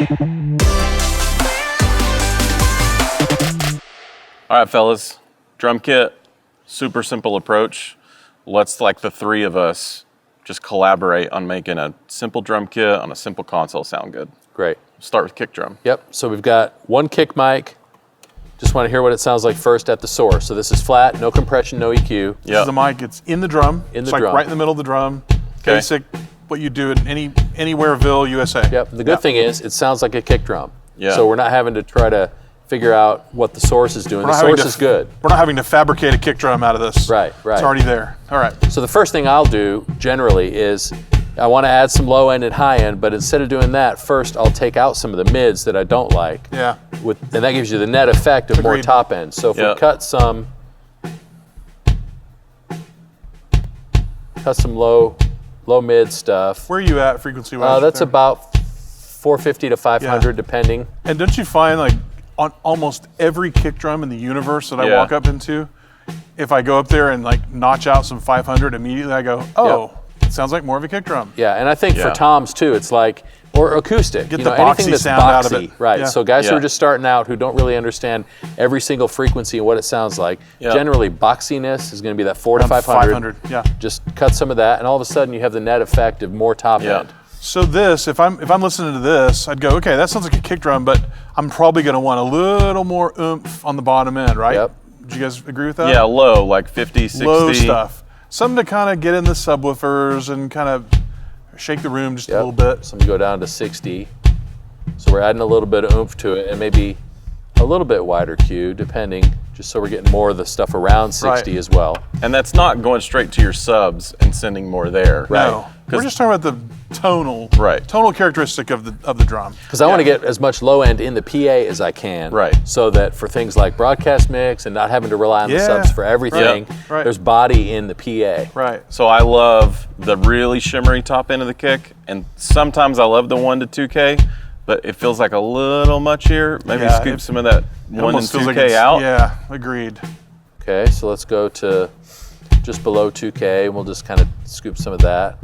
All right, fellas, drum kit, super simple approach. Let's, like the three of us, just collaborate on making a simple drum kit on a simple console sound good. Great. Start with kick drum. Yep, so we've got one kick mic. Just want to hear what it sounds like first at the source. So this is flat, no compression, no EQ. This is the mic, it's in the drum. It's like right in the middle of the drum. Okay. Basic, what you do in anywhereville, USA. Yep, the good thing is it sounds like a kick drum. Yeah. So we're not having to try to figure out what the source is doing. The source is good. We're not having to fabricate a kick drum out of this. Right. It's already there. All right. So the first thing I'll do generally is I want to add some low end and high end, but instead of doing that, first I'll take out some of the mids that I don't like. Yeah. And that gives you the net effect of more top end. So if we cut some low mid stuff. Where are you at frequency wise? That's about 450 to 500 depending. And don't you find like on almost every kick drum in the universe that I walk up into, if I go up there and like notch out some 500 immediately, I go, oh, it sounds like more of a kick drum. Yeah, and I think for toms too, it's like, or acoustic. Get the boxy sound out of it. Right, Yeah. so guys who are just starting out, who don't really understand every single frequency and what it sounds like, Yeah. generally boxiness is gonna be that 4 to Around 500. Yeah. Just cut some of that, and all of a sudden you have the net effect of more top end. So this, if I'm listening to this, I'd go, okay, that sounds like a kick drum, but I'm probably going to want a little more oomph on the bottom end, right? Yep. Do you guys agree with that? Yeah, low, like 50, 60. Low stuff. Something to kind of get in the subwoofers and kind of shake the room just a little bit. So we go down to 60. So we're adding a little bit of oomph to it, and maybe a little bit wider Q, depending, just so we're getting more of the stuff around 60 as well. And that's not going straight to your subs and sending more there. No. We're just talking about the tonal characteristic of the drum. Because I want to get as much low end in the PA as I can. Right. So that for things like broadcast mix and not having to rely on the subs for everything, there's body in the PA. Right. So I love the really shimmery top end of the kick, and sometimes I love the 1 to 2K, but it feels like a little much here. Maybe scoop some of that 1 and 2K out. Yeah, agreed. Okay, so let's go to just below 2K, and we'll just kind of scoop some of that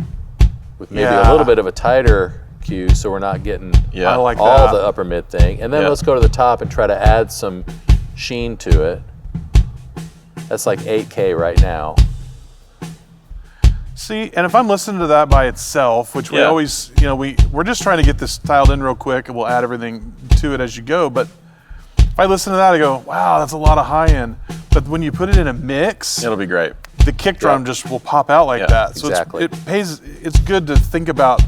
with maybe a little bit of a tighter Q, so we're not getting I like all that. the upper mid thing. And then let's go to the top and try to add some sheen to it. That's like 8K right now. See, and if I'm listening to that by itself, which we always, we're just trying to get this tiled in real quick, and we'll add everything to it as you go. But if I listen to that, I go, wow, that's a lot of high end. But when you put it in a mix, it'll be great. The kick drum just will pop out like that. So it's good to think about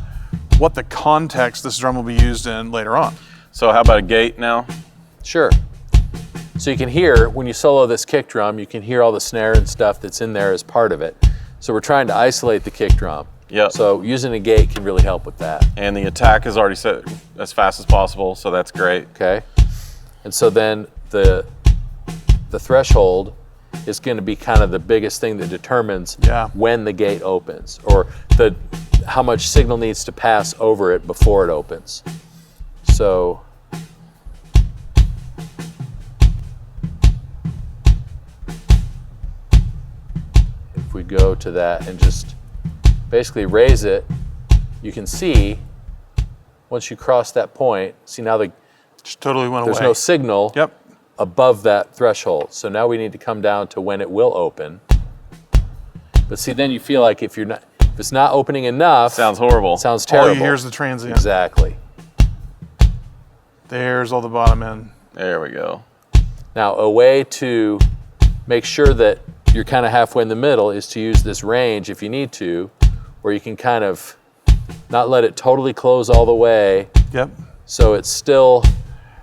what the context this drum will be used in later on. So how about a gate now? Sure. So you can hear, when you solo this kick drum, you can hear all the snare and stuff that's in there as part of it. So we're trying to isolate the kick drum. Yep. So using a gate can really help with that. And the attack is already set as fast as possible, so that's great. Okay. And so then the threshold is going to be kind of the biggest thing that determines when the gate opens, or how much signal needs to pass over it before it opens. So if we go to that and just basically raise it, you can see once you cross that point, see now just totally went away. There's no signal above that threshold. So now we need to come down to when it will open. But see, then you feel like if it's not opening enough, sounds horrible. Sounds terrible. All you hear is the transient. Exactly. There's all the bottom end. There we go. Now, a way to make sure that you're kind of halfway in the middle is to use this range if you need to, where you can kind of not let it totally close all the way. Yep. So it's still.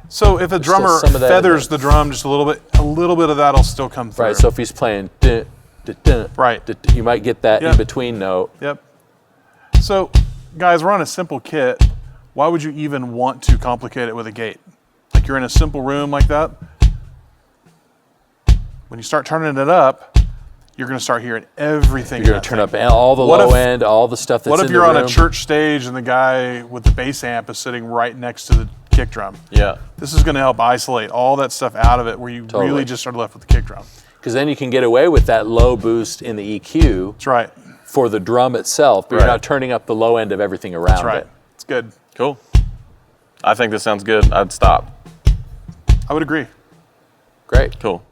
So if a drummer feathers the drum just a little bit of that'll still come through. Right. So if he's playing, you might get that in between note. Yep. So, guys, we're on a simple kit. Why would you even want to complicate it with a gate? Like you're in a simple room like that. When you start turning it up, you're going to start hearing everything. You're going to turn up all the low end, all the stuff that's in the room. What if you're on a church stage and the guy with the bass amp is sitting right next to the kick drum? Yeah. This is going to help isolate all that stuff out of it, where you really just are left with the kick drum. Because then you can get away with that low boost in the EQ. That's right. For the drum itself, but you're not turning up the low end of everything around it. It's good. Cool. I think this sounds good. I'd stop. I would agree. Great. Cool.